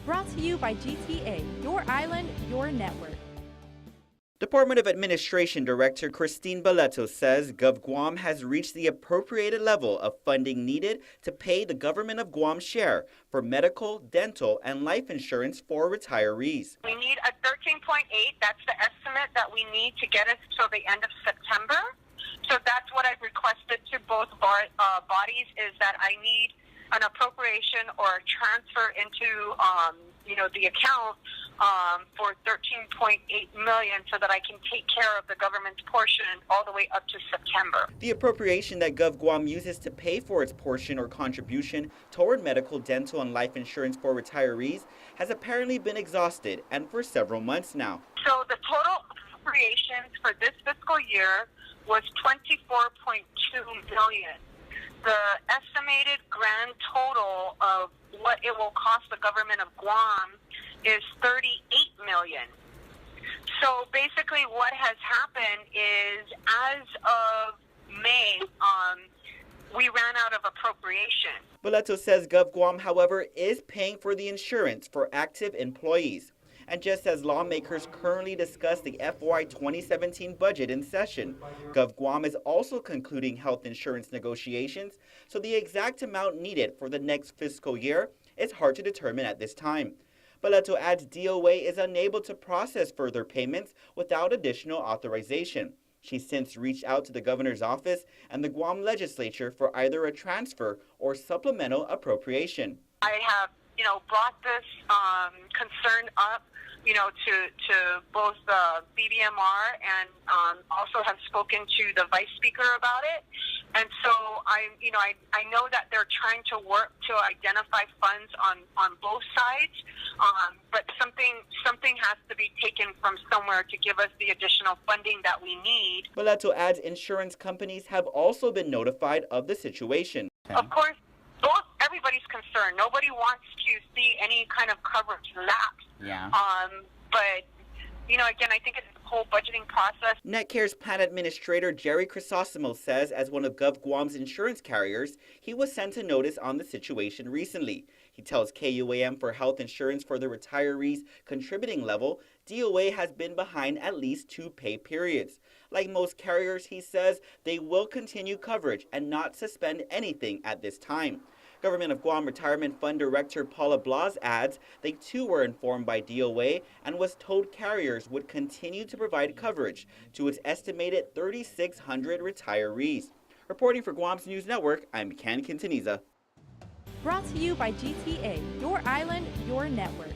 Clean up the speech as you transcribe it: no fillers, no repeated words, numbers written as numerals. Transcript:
Brought to you by GTA, your island, your network. Department of Administration Director Christine Beleto says GovGuam has reached the appropriated level of funding needed to pay the Government of Guam share for medical, dental, and life insurance for retirees. We need a 13.8. That's the estimate that we need to get us till the end of September. So that's what I've requested to both bodies, is that I need an appropriation or a transfer into the account for $13.8 million so that I can take care of the government's portion all the way up to September. The appropriation that GovGuam uses to pay for its portion or contribution toward medical, dental, and life insurance for retirees has apparently been exhausted, and for several months now. So the total appropriations for this fiscal year was $24.2 million. The estimated grand total of what it will cost the Government of Guam is $38 million. So basically what has happened is, as of May, we ran out of appropriation. Beleto says GovGuam, however, is paying for the insurance for active employees. And just as lawmakers currently discuss the FY 2017 budget in session, GovGuam is also concluding health insurance negotiations, so the exact amount needed for the next fiscal year is hard to determine at this time. Beleto adds DOA is unable to process further payments without additional authorization. She's since reached out to the governor's office and the Guam legislature for either a transfer or supplemental appropriation. I have, brought this concern up, to both the BBMR and also have spoken to the vice speaker about it. And so I know that they're trying to work to identify funds on both sides, but something has to be taken from somewhere to give us the additional funding that we need. Beleto adds insurance companies have also been notified of the situation. Of course, everybody's concerned. Nobody wants to see any kind of coverage lapse. Yeah. But again, I think it's the whole budgeting process. NetCare's plan administrator Jerry Chrysosimo says, as one of GovGuam's insurance carriers, he was sent a notice on the situation recently. He tells KUAM for health insurance for the retirees contributing level, DOA has been behind at least 2 pay periods. Like most carriers, he says, they will continue coverage and not suspend anything at this time. Government of Guam Retirement Fund Director Paula Blas adds they too were informed by DOA and was told carriers would continue to provide coverage to its estimated 3,600 retirees. Reporting for Guam's News Network, I'm Ken Quintaniza. Brought to you by GTA, your island, your network.